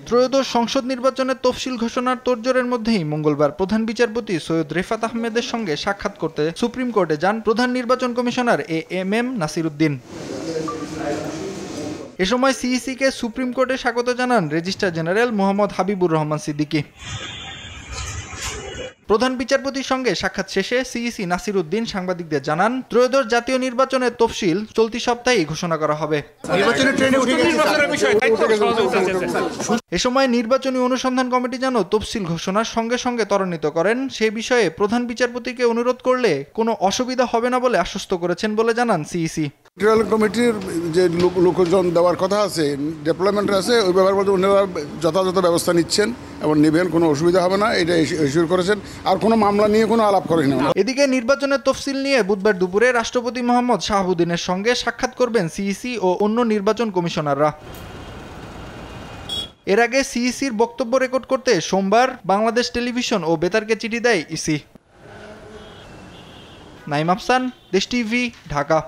ত্রয়োদশ সংসদ নির্বাচনের তফসিল ঘোষণার তোড়জোড়ের মধ্যেই মঙ্গলবার প্রধান বিচারপতি সৈয়দ রেফাত আহমেদের সঙ্গে সাক্ষাৎ করতে সুপ্রিম কোর্টে যান প্রধান নির্বাচন কমিশনার এএমএম নাসির উদ্দিন। এ সময় সিইসিকে সুপ্রিম কোর্টে স্বাগত জানান রেজিস্ট্রার জেনারেল মোহাম্মদ হাবিবুর রহমান সিদ্দিকী। প্রধান বিচারপতির সঙ্গে সাক্ষাৎ শেষে সিইসি নাসির উদ্দিন সাংবাদিকদের জানান, ত্রয়োদশ জাতীয় নির্বাচনের তফসিল চলতি সপ্তাহেই ঘোষণা করা হবে। এ সময় নির্বাচনী অনুসন্ধান কমিটি যেন তফসিল ঘোষণার সঙ্গে সঙ্গে ত্বরান্বিত করেন সে বিষয়ে প্রধান বিচারপতিকে অনুরোধ করলে কোনো অসুবিধা হবে না বলে আশ্বস্ত করেছেন বলে জানান সিইসি। কমিটির যে লোকজন দেওয়ার কথা আছে, ডেভেলপমেন্ট আছে, ওই ব্যাপারে ওনারা যথাযথ ব্যবস্থা নিচ্ছেন এবং নেবেন, কোনো অসুবিধা হবে না, এটা ইস্যু করেছেন। আর কোনো মামলা নিয়ে কোনো আলাপ করেন না। এদিকে নির্বাচনের তফসিল নিয়ে বুধবার দুপুরে রাষ্ট্রপতি মোহাম্মদ শাহাবুদ্দিনের সঙ্গে সাক্ষাৎ করবেন সিইসি ও অন্য নির্বাচন কমিশনাররা। এর আগে সিইসির বক্তব্য রেকর্ড করতে সোমবার বাংলাদেশ টেলিভিশন ও বেতারকে চিঠি দেয় ইসি। নাইম আফসান, দেশ টিভি, ঢাকা।